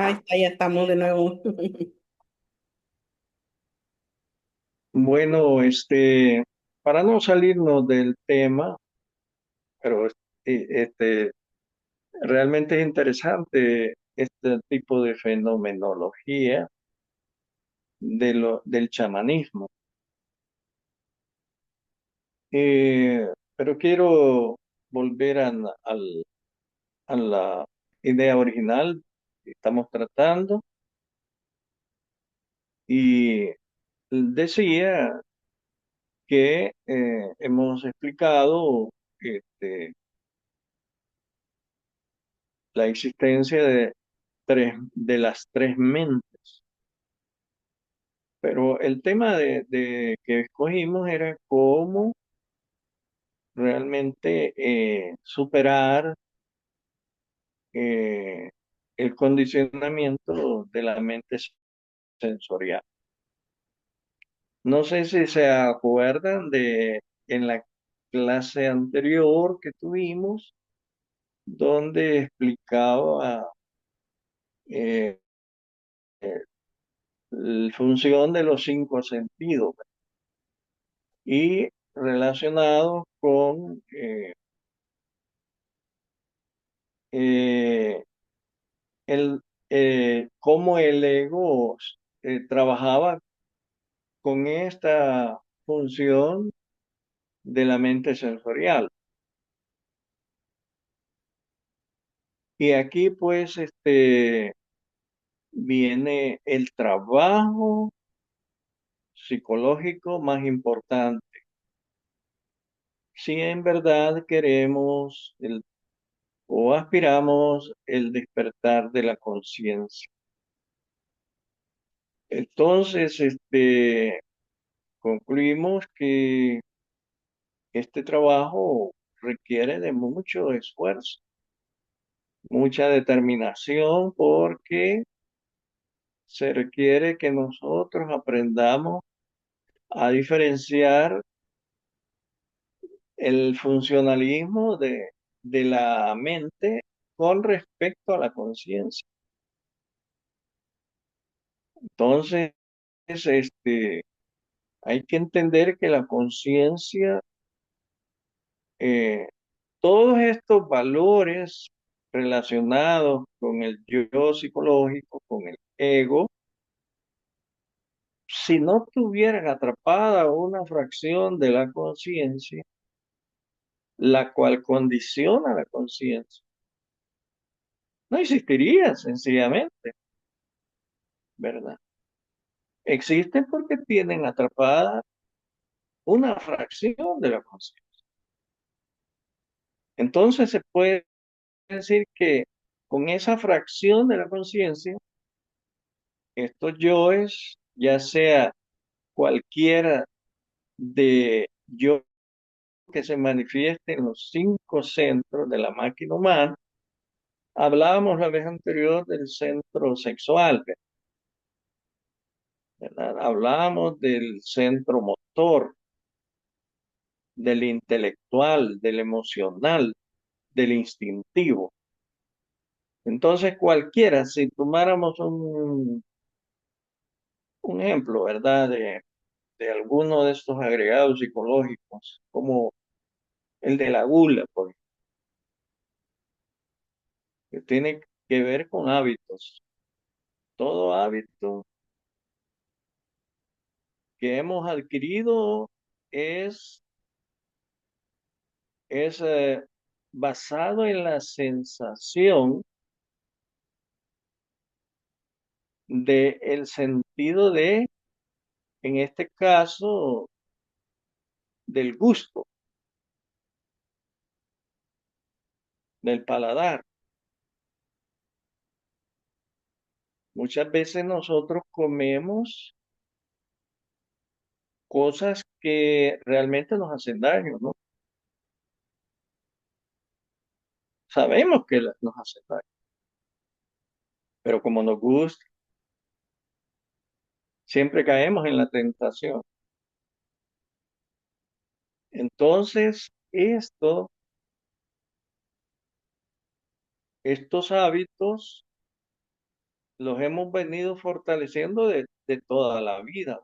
Ya estamos de nuevo. Bueno, para no salirnos del tema, pero realmente es interesante este tipo de fenomenología del chamanismo. Pero quiero volver a la idea original que estamos tratando y decía que hemos explicado este, la existencia de las tres mentes. Pero el tema de que escogimos era cómo realmente superar eh, el condicionamiento de la mente sensorial. No sé si se acuerdan de en la clase anterior que tuvimos, donde explicaba eh, la función de los cinco sentidos y relacionados con eh, el, cómo el ego trabajaba con esta función de la mente sensorial. Y aquí pues viene el trabajo psicológico más importante. Si en verdad queremos o aspiramos el despertar de la conciencia. Entonces, concluimos que este trabajo requiere de mucho esfuerzo, mucha determinación, porque se requiere que nosotros aprendamos a diferenciar el funcionalismo de la mente con respecto a la conciencia. Entonces, hay que entender que la conciencia, eh, todos estos valores relacionados con el yo psicológico, con el ego, si no tuvieran atrapada una fracción de la conciencia, la cual condiciona la conciencia, no existiría sencillamente, ¿verdad? Existen porque tienen atrapada una fracción de la conciencia. Entonces se puede decir que con esa fracción de la conciencia, estos yoes, ya sea cualquiera de yo que se manifieste en los cinco centros de la máquina humana, hablábamos la vez anterior del centro sexual, ¿verdad? Hablábamos del centro motor, del intelectual, del emocional, del instintivo. Entonces, cualquiera, si tomáramos un ejemplo, ¿verdad? De alguno de estos agregados psicológicos, como el de la gula, por ejemplo, que tiene que ver con hábitos. Todo hábito que hemos adquirido es, es basado en la sensación del sentido de, en este caso, del gusto, del paladar. Muchas veces nosotros comemos cosas que realmente nos hacen daño, ¿no? Sabemos que nos hacen daño, pero como nos gusta, siempre caemos en la tentación. Entonces, estos hábitos los hemos venido fortaleciendo de toda la vida.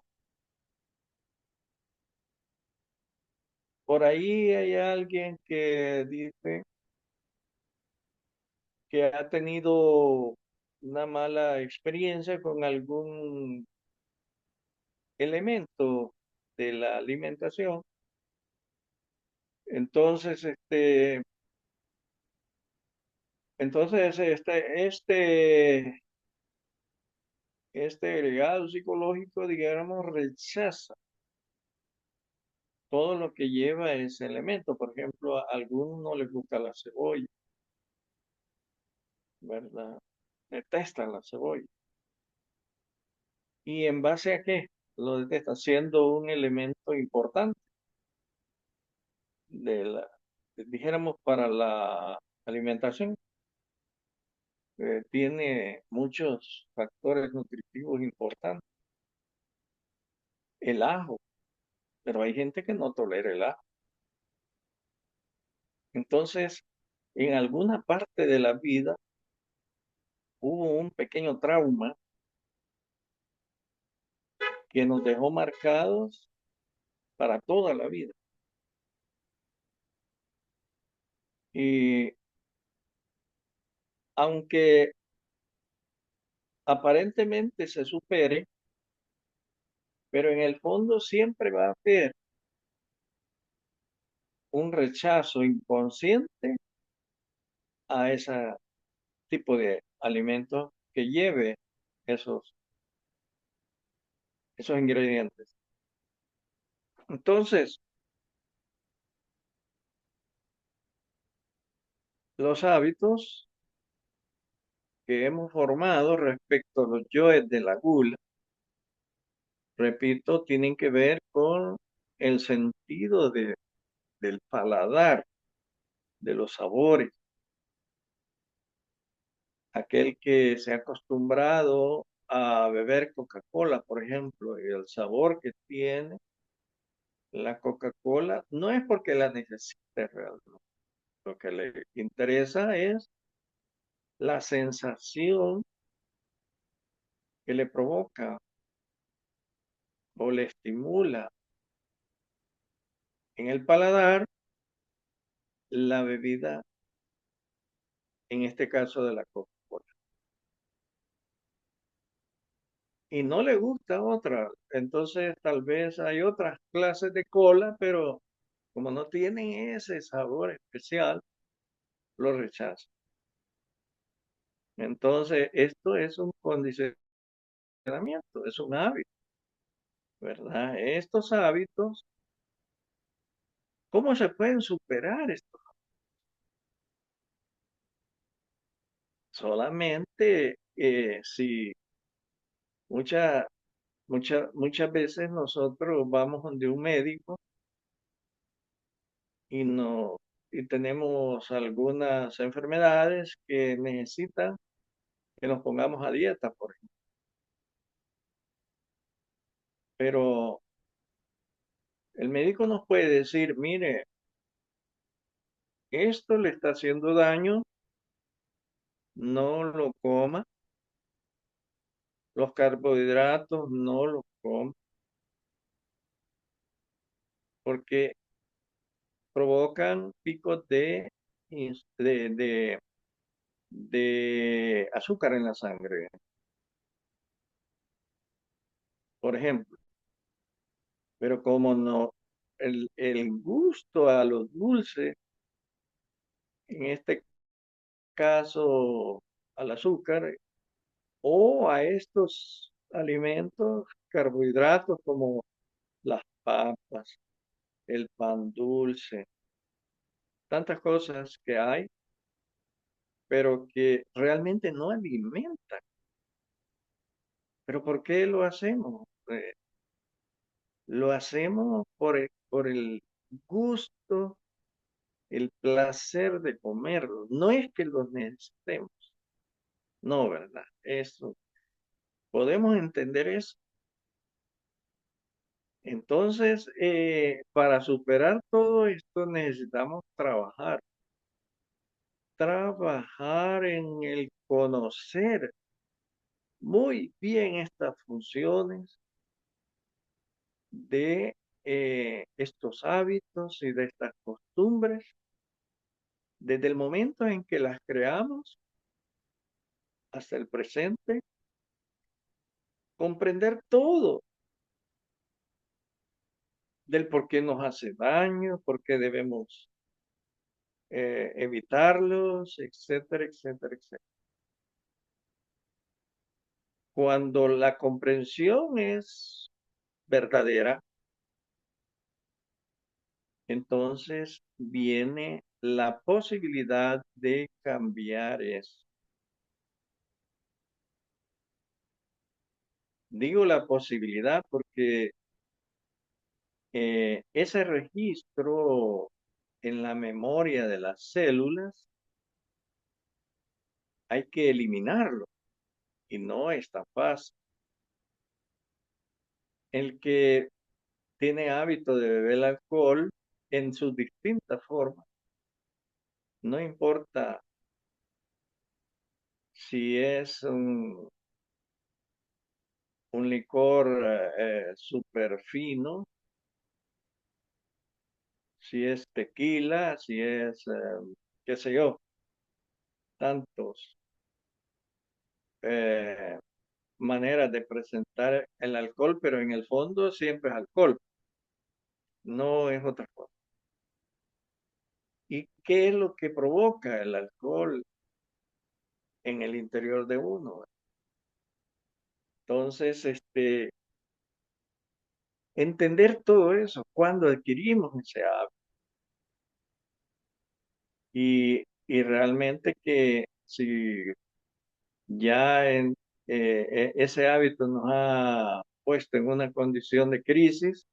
Por ahí hay alguien que dice que ha tenido una mala experiencia con algún elemento de la alimentación. Entonces, este agregado psicológico, digamos, rechaza todo lo que lleva ese elemento. Por ejemplo, a algunos no les gusta la cebolla, ¿verdad? Detestan la cebolla. ¿Y en base a qué? Lo detesta siendo un elemento importante de la, dijéramos, para la alimentación. Tiene muchos factores nutritivos importantes. El ajo, pero hay gente que no tolera el ajo. Entonces, en alguna parte de la vida hubo un pequeño trauma que nos dejó marcados para toda la vida. Y aunque aparentemente se supere, pero en el fondo siempre va a haber un rechazo inconsciente a ese tipo de alimentos que lleve esos, esos ingredientes. Entonces, los hábitos que hemos formado respecto a los yoes de la gula, repito, tienen que ver con el sentido del paladar, de los sabores. Aquel que se ha acostumbrado a beber Coca-Cola, por ejemplo, y el sabor que tiene la Coca-Cola, no es porque la necesite realmente. Lo que le interesa es la sensación que le provoca o le estimula en el paladar la bebida, en este caso de la Coca-Cola. Y no le gusta otra. Entonces tal vez hay otras clases de cola, pero como no tienen ese sabor especial, lo rechaza. Entonces esto es un condicionamiento, es un hábito, ¿verdad? Estos hábitos, ¿cómo se pueden superar esto? Solamente si muchas muchas veces nosotros vamos donde un médico y, no, y tenemos algunas enfermedades que necesitan que nos pongamos a dieta, por ejemplo. Pero el médico nos puede decir, mire, esto le está haciendo daño, no lo coma, los carbohidratos no los coma, porque provocan picos de azúcar en la sangre, por ejemplo. Pero como no, el gusto a los dulces, en este caso al azúcar, o a estos alimentos carbohidratos como las papas, el pan dulce, tantas cosas que hay, pero que realmente no alimentan. ¿Pero por qué lo hacemos? Lo hacemos por el gusto, el placer de comerlo. No es que los necesitemos. No, ¿verdad? Eso, podemos entender eso. Entonces, para superar todo esto necesitamos trabajar en el conocer muy bien estas funciones de estos hábitos y de estas costumbres desde el momento en que las creamos hasta el presente, comprender todo del por qué nos hace daño, por qué debemos evitarlos, etcétera, etcétera, etcétera. Cuando la comprensión es verdadera, entonces viene la posibilidad de cambiar eso. Digo la posibilidad porque ese registro en la memoria de las células hay que eliminarlo y no es tan fácil. El que tiene hábito de beber alcohol en sus distintas formas, no importa si es un licor súper fino, si es tequila, si es, qué sé yo, tantos eh, maneras de presentar el alcohol, pero en el fondo siempre es alcohol, no es otra cosa. ¿Y qué es lo que provoca el alcohol en el interior de uno? Entonces, entender todo eso, cuando adquirimos ese hábito y realmente que si ya ese hábito nos ha puesto en una condición de crisis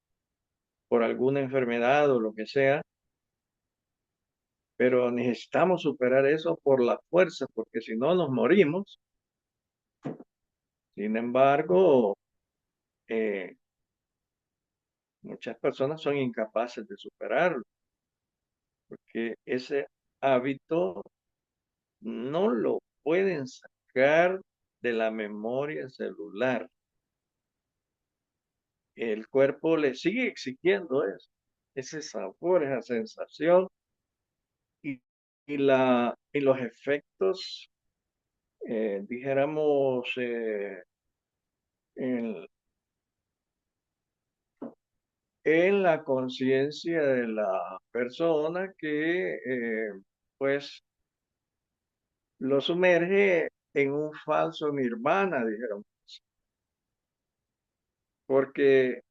por alguna enfermedad o lo que sea, pero necesitamos superar eso por la fuerza, porque si no nos morimos. Sin embargo, eh, muchas personas son incapaces de superarlo, porque ese hábito no lo pueden sacar de la memoria celular. El cuerpo le sigue exigiendo eso, ese sabor, esa sensación y, y los efectos, dijéramos, en, en la conciencia de la persona que pues lo sumerge en un falso nirvana, dijeron, porque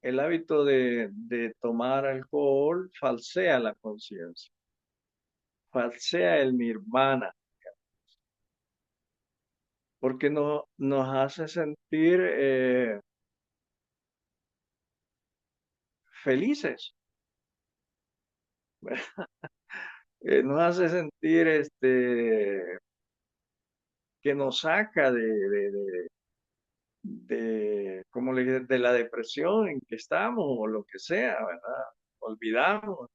el hábito de tomar alcohol falsea la conciencia, falsea el nirvana, porque no, nos hace sentir felices, nos hace sentir que nos saca ¿cómo le dije? De la depresión en que estamos o lo que sea, ¿verdad? Olvidamos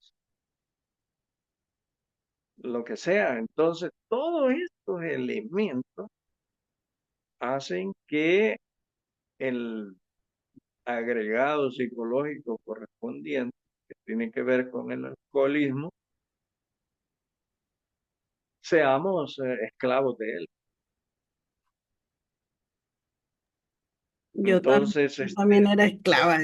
lo que sea. Entonces, todos estos elementos hacen que el agregado psicológico correspondiente, que tiene que ver con el alcoholismo, seamos esclavos de él. Entonces, Yo también era esclava,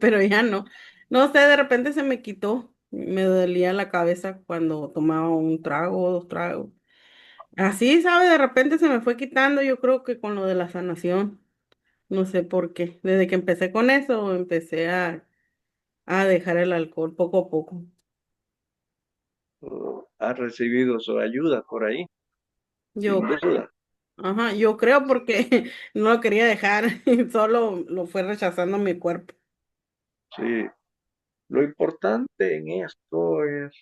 pero ya no. No sé, de repente se me quitó. Me dolía la cabeza cuando tomaba un trago o dos tragos. Así, ¿sabe? De repente se me fue quitando, yo creo que con lo de la sanación. No sé por qué. Desde que empecé con eso, empecé a dejar el alcohol poco a poco. ha recibido su ayuda por ahí, Yo, sin duda. ajá, yo creo porque no lo quería dejar, solo lo fue rechazando mi cuerpo. Sí, lo importante en esto es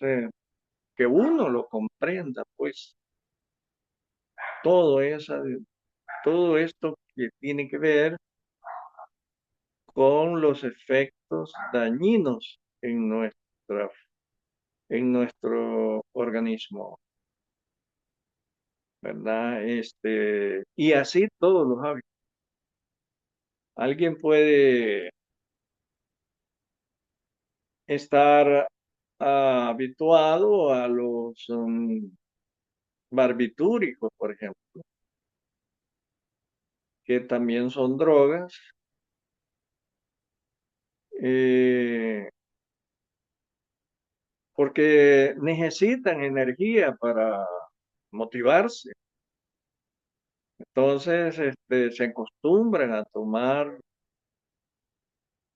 que uno lo comprenda, pues todo, esa, todo esto que tiene que ver con los efectos dañinos en nuestro organismo. ¿verdad? Y así todos los hábitos. Alguien puede estar habituado a los barbitúricos, por ejemplo, que también son drogas, eh, porque necesitan energía para motivarse. Entonces, se acostumbran a tomar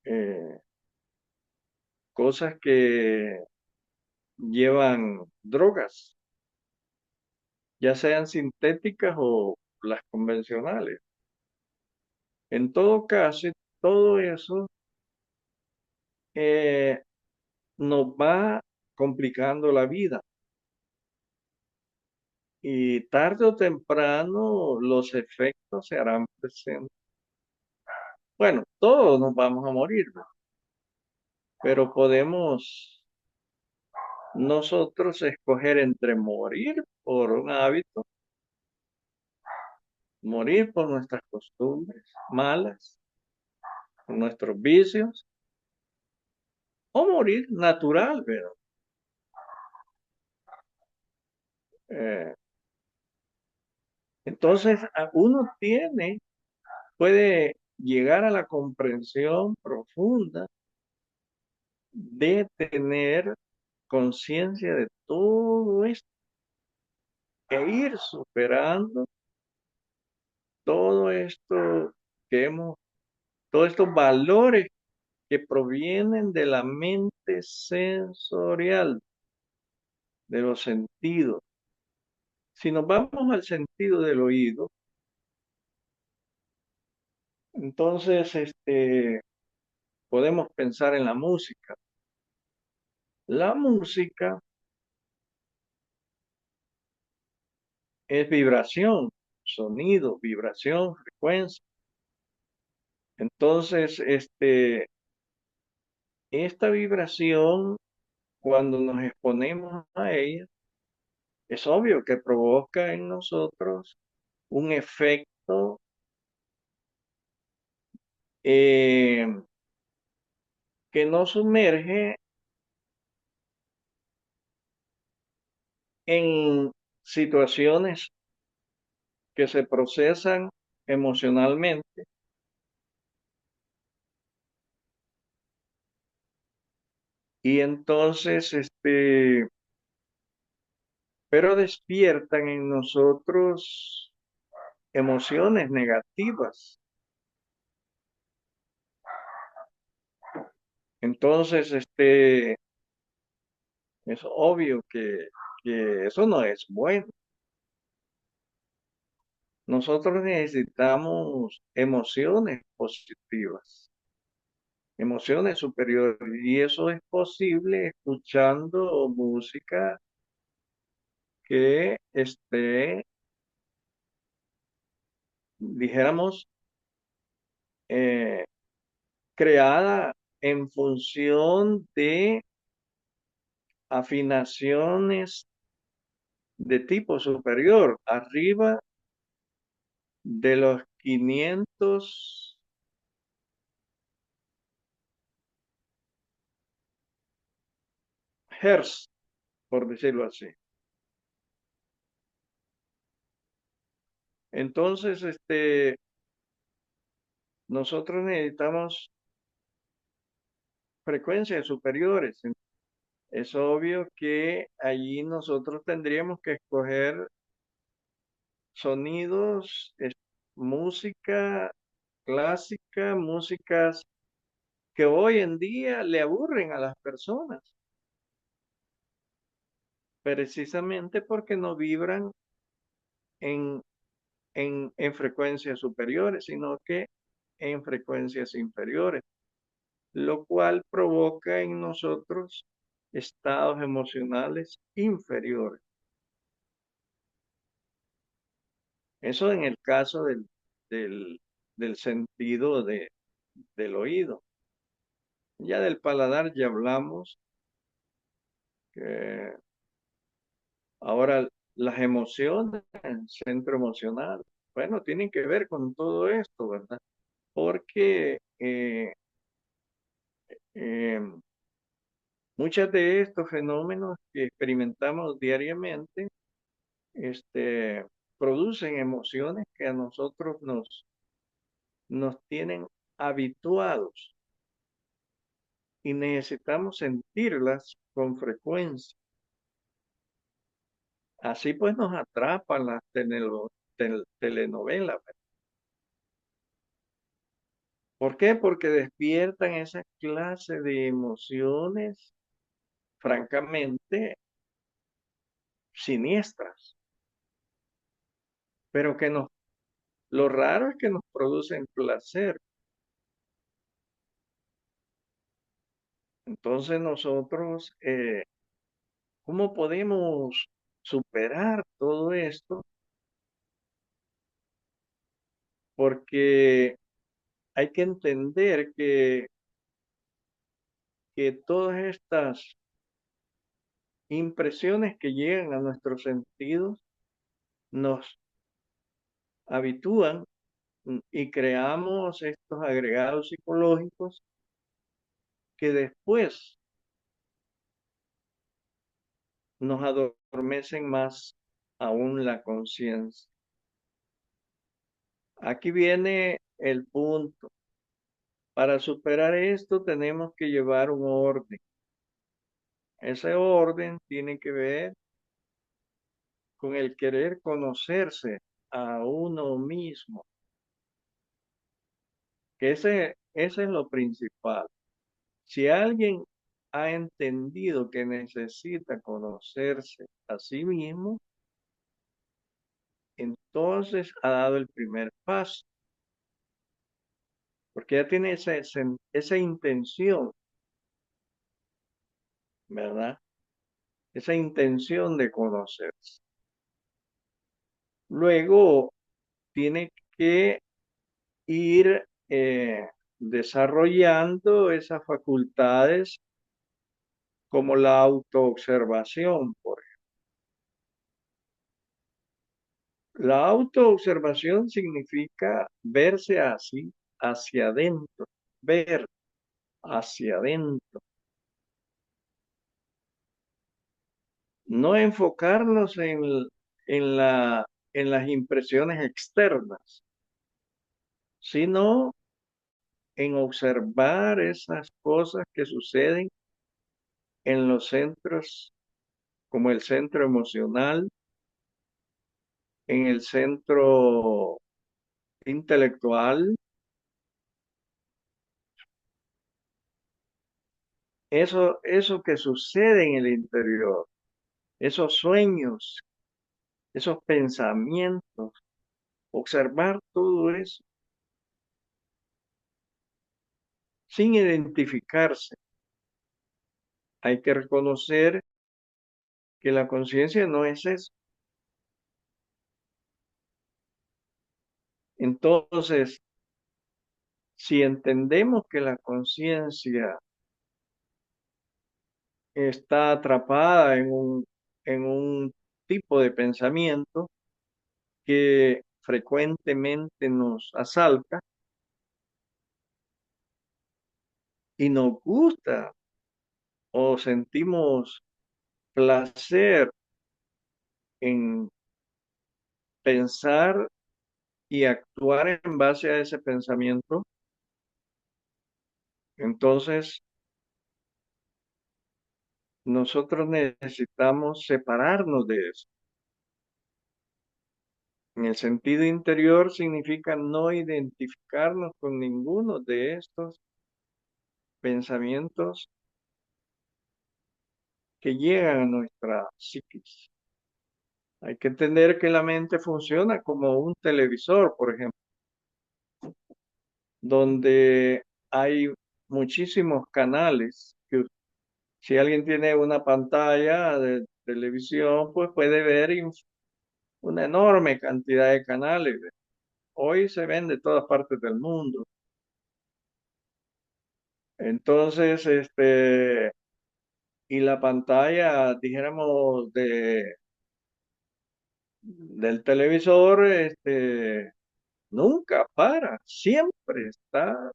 eh, cosas que llevan drogas, ya sean sintéticas o las convencionales. En todo caso, todo eso eh, nos va complicando la vida y tarde o temprano los efectos se harán presentes. Bueno, todos nos vamos a morir, ¿no? Pero podemos nosotros escoger entre morir por un hábito, morir por nuestras costumbres malas, por nuestros vicios, o morir natural, pero eh, entonces uno puede llegar a la comprensión profunda de tener conciencia de todo esto e ir superando todo esto que hemos, todos estos valores que provienen de la mente sensorial, de los sentidos. Si nos vamos al sentido del oído, entonces podemos pensar en la música. La música es vibración, sonido, vibración, frecuencia. Entonces, esta vibración, cuando nos exponemos a ella, es obvio que provoca en nosotros un efecto eh, que nos sumerge en situaciones que se procesan emocionalmente y entonces, pero despiertan en nosotros emociones negativas. Entonces, es obvio que eso no es bueno. Nosotros necesitamos emociones positivas, emociones superiores, y eso es posible escuchando música que esté, dijéramos, eh, creada en función de afinaciones de tipo superior, arriba de los 500 Hertz, por decirlo así. Entonces, nosotros necesitamos frecuencias superiores. Es obvio que allí nosotros tendríamos que escoger sonidos, música clásica, músicas que hoy en día le aburren a las personas, precisamente porque no vibran en, en frecuencias superiores, sino que en frecuencias inferiores, lo cual provoca en nosotros estados emocionales inferiores. Eso en el caso del, del sentido del oído. Ya del paladar ya hablamos, que ahora las emociones, el centro emocional. Bueno, tienen que ver con todo esto, ¿verdad? Porque eh, muchos de estos fenómenos que experimentamos diariamente, este, producen emociones que a nosotros nos tienen habituados y necesitamos sentirlas con frecuencia. Así pues nos atrapan las telenovelas. ¿Por qué? Porque despiertan esa clase de emociones francamente siniestras, pero lo raro es que nos producen placer. Entonces nosotros, ¿cómo podemos superar todo esto? Porque hay que entender que todas estas impresiones que llegan a nuestros sentidos nos habitúan y creamos estos agregados psicológicos que después nos adormecen más aún la conciencia. Aquí viene el punto. Para superar esto tenemos que llevar un orden. Ese orden tiene que ver con el querer conocerse a uno mismo, que ese es lo principal. Si alguien ha entendido que necesita conocerse a sí mismo, entonces ha dado el primer paso, porque ya tiene esa intención, ¿verdad? Esa intención de conocerse. Luego tiene que ir desarrollando esas facultades como la autoobservación, por ejemplo. La autoobservación significa verse así, hacia adentro, ver hacia adentro, no enfocarnos en en las impresiones externas, sino en observar esas cosas que suceden en los centros, como el centro emocional, en el centro intelectual, eso que sucede en el interior, esos sueños, esos pensamientos, observar todo eso sin identificarse. Hay que reconocer que la conciencia no es eso. Entonces, si entendemos que la conciencia está atrapada en un tipo de pensamiento que frecuentemente nos asalta y nos gusta o sentimos placer en pensar y actuar en base a ese pensamiento, entonces nosotros necesitamos separarnos de eso. En el sentido interior significa no identificarnos con ninguno de estos pensamientos que llegan a nuestra psiquis. Hay que entender que la mente funciona como un televisor, por ejemplo, donde hay muchísimos canales que si alguien tiene una pantalla de televisión, pues puede ver una enorme cantidad de canales. Hoy se ven de todas partes del mundo. Entonces, y la pantalla, dijéramos, del televisor, nunca para, siempre está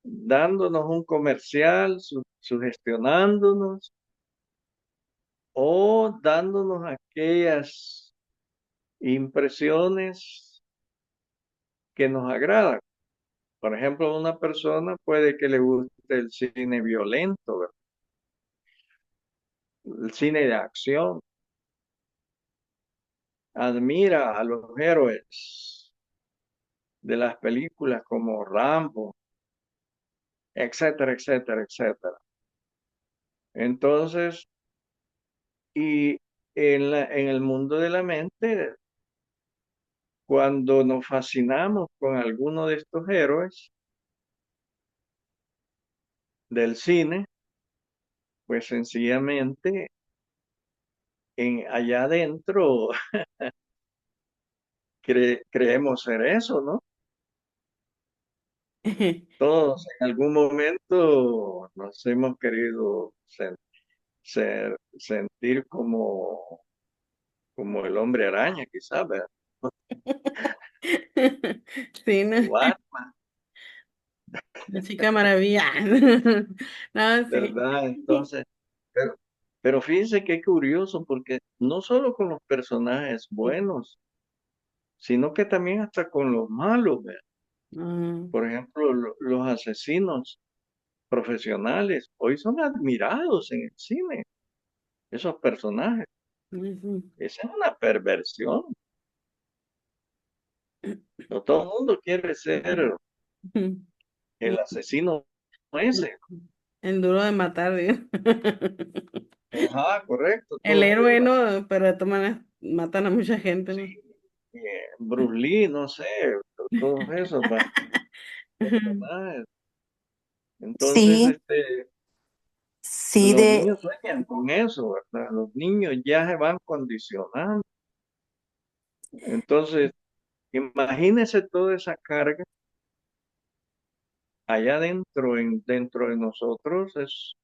dándonos un comercial, sugestionándonos o dándonos aquellas impresiones que nos agradan. Por ejemplo, a una persona puede que le guste el cine violento, ¿verdad? El cine de acción, admira a los héroes de las películas como Rambo, etcétera, etcétera, etcétera. Entonces, y en el mundo de la mente, cuando nos fascinamos con alguno de estos héroes del cine, pues sencillamente allá adentro creemos ser eso, ¿no? Todos en algún momento nos hemos querido sentir como el hombre araña, quizás, ¿verdad? Sí, no, O Batman, la chica maravilla. No, sí. ¿verdad? Entonces, pero, pero fíjense qué curioso, porque no solo con los personajes buenos, sino que también hasta con los malos, ¿verdad? Ah, Por ejemplo, los asesinos profesionales hoy son admirados en el cine, esos personajes. ujú. Esa es una perversión. No todo el mundo quiere ser el asesino ese. El duro de matar, digo. Ajá, correcto, El todos héroe, esos. ¿no? Pero de todas maneras matan a mucha gente, Sí, ¿no? Bruce Lee, no sé, todos esos personajes. Entonces, Sí, sí, los de, niños sueñan con eso, ¿verdad? Los niños ya se van condicionando. Entonces, imagínese toda esa carga allá dentro, dentro de nosotros,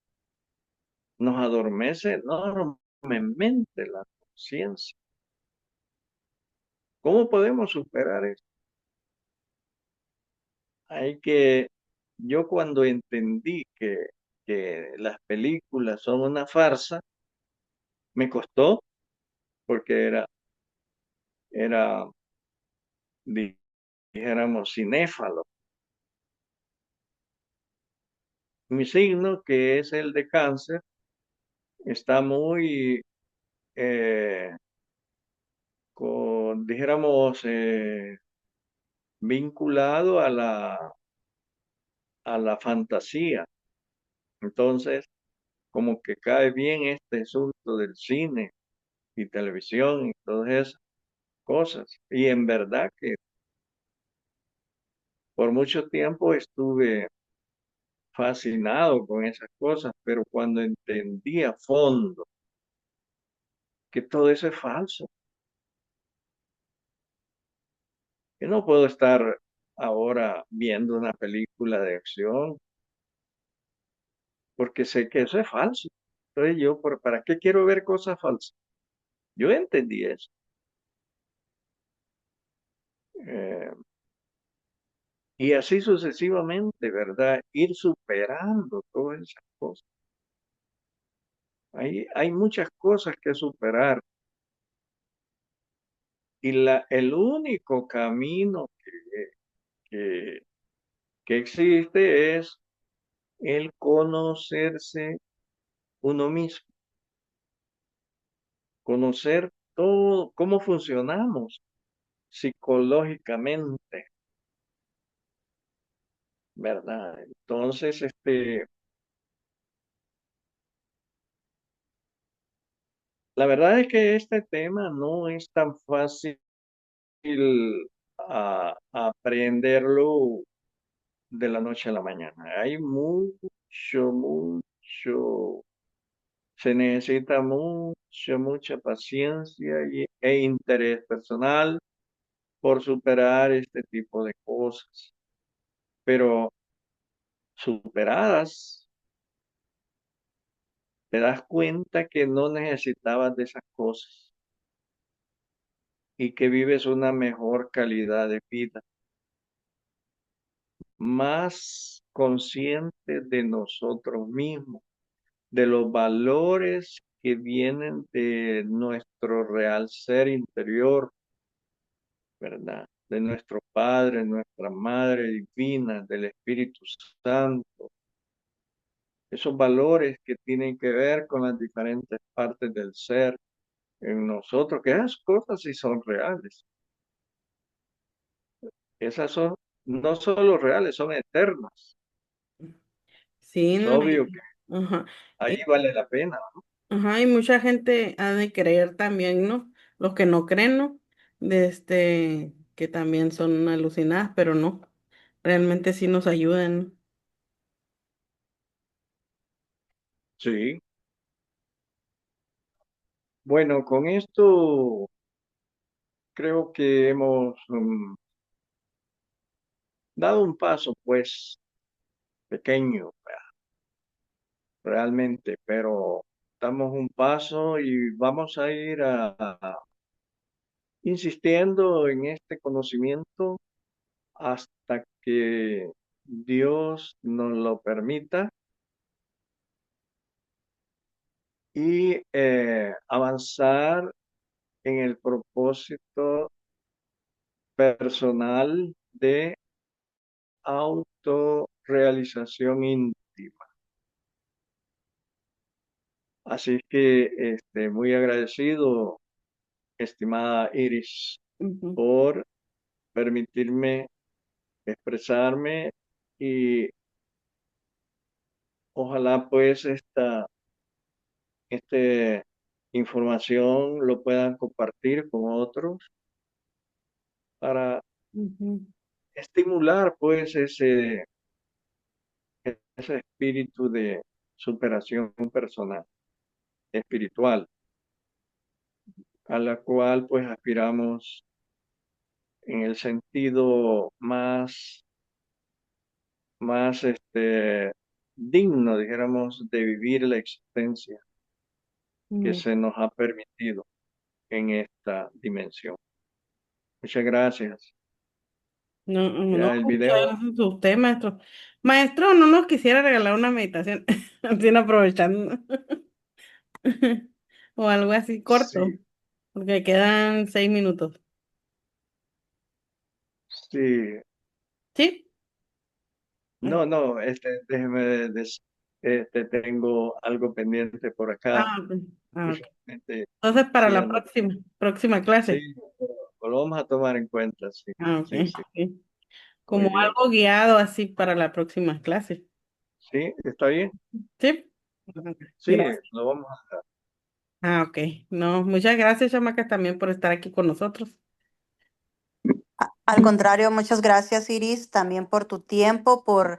nos adormece enormemente la conciencia. ¿Cómo podemos superar eso? Hay que, yo cuando entendí que las películas son una farsa, me costó porque era, dijéramos, cinéfalo. Mi signo, que es el de cáncer, está muy, eh, dijéramos, vinculado a la fantasía. Entonces, como que cae bien este asunto del cine y televisión y todas esas cosas. Y en verdad que por mucho tiempo estuve fascinado con esas cosas, pero cuando entendí a fondo que todo eso es falso, que no puedo estar ahora viendo una película de acción porque sé que eso es falso. Entonces yo, ¿para qué quiero ver cosas falsas? Yo entendí eso. Eh, y así sucesivamente, ¿verdad? Ir superando todas esas cosas. Hay muchas cosas que superar y el único camino que, que existe es el conocerse uno mismo, conocer todo, cómo funcionamos psicológicamente, ¿verdad? Entonces, la verdad es que este tema no es tan fácil a aprenderlo de la noche a la mañana. Hay mucho, se necesita mucha paciencia e interés personal por superar este tipo de cosas. Pero superadas, te das cuenta que no necesitabas de esas cosas. y que vives una mejor calidad de vida, más consciente de nosotros mismos, de los valores que vienen de nuestro real ser interior, ¿verdad? De nuestro Padre, nuestra Madre Divina, del Espíritu Santo. Esos valores que tienen que ver con las diferentes partes del ser en nosotros, que esas cosas sí son reales. Esas son no solo reales, son eternas. Sí, Es ¿no? obvio que Ajá. ahí Y, vale la pena. ajá, y mucha gente ha de creer también, ¿no? Los que no creen, ¿no? De que también son alucinadas, pero no. Realmente sí nos ayudan. Sí. Bueno, con esto creo que hemos dado un paso, pues, pequeño, realmente, pero damos un paso y vamos a ir insistiendo en este conocimiento hasta que Dios nos lo permita y avanzar en el propósito personal de autorrealización íntima. Así que muy agradecido, estimada Iris, Ujú, por permitirme expresarme y ojalá pues esta información lo puedan compartir con otros para ujú, estimular pues ese espíritu de superación personal, espiritual, a la cual pues aspiramos en el sentido más digno, dijéramos, de vivir la existencia que ujú. se nos ha permitido en esta dimensión. Muchas gracias. No, no, Ya el muchas video, gracias a usted, maestro. Maestro, ¿no nos quisiera regalar una meditación? Sin aprovechando. O algo así corto, sí, porque quedan 6 minutos. sí. ¿Sí? No, no, déjeme, tengo algo pendiente por acá. Ah, ok. Ah, Y ok. realmente, Entonces, para sí, la próxima sí, clase. lo vamos a tomar en cuenta, sí, Ah, ok. sí, sí, Ok. muy Como bien. algo guiado así para la próxima clase. Sí, ¿está bien? ¿Sí? Ok. Sí, Gracias. lo vamos a... Ah, ok. No, muchas gracias, chamacas, también por estar aquí con nosotros. Al contrario, muchas gracias, Iris, también por tu tiempo, por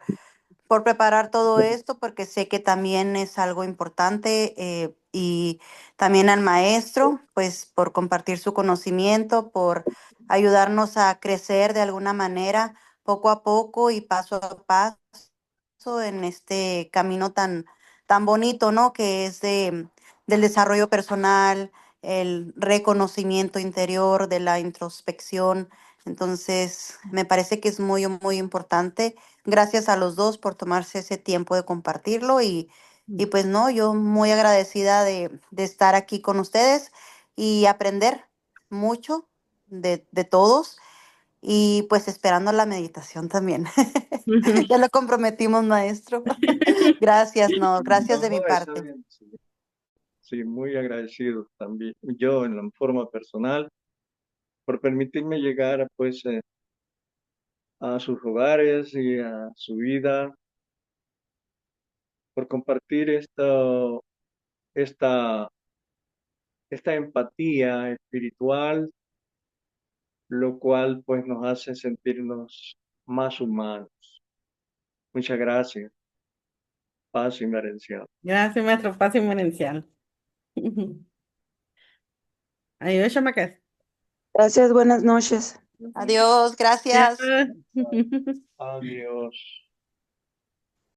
preparar todo esto, porque sé que también es algo importante, y también al maestro, pues por compartir su conocimiento, por ayudarnos a crecer de alguna manera, poco a poco y paso a paso en este camino tan bonito, ¿no? Que es del desarrollo personal, el reconocimiento interior, de la introspección. Entonces, me parece que es muy, muy importante. Gracias a los dos por tomarse ese tiempo de compartirlo y pues no, yo muy agradecida de estar aquí con ustedes y aprender mucho de todos y pues esperando la meditación también. Ya lo comprometimos, maestro. Gracias, no, gracias de mi No, está parte. bien, sí, sí, muy agradecido también, yo en la forma personal, por permitirme llegar pues a sus hogares y a su vida, por compartir esta, esta empatía espiritual, lo cual pues nos hace sentirnos más humanos. Muchas gracias. Paz y merencia. Gracias, maestro. Paz inmerencial. Adiós, chamacas. Gracias, buenas noches. Adiós, Ya. gracias. Adiós.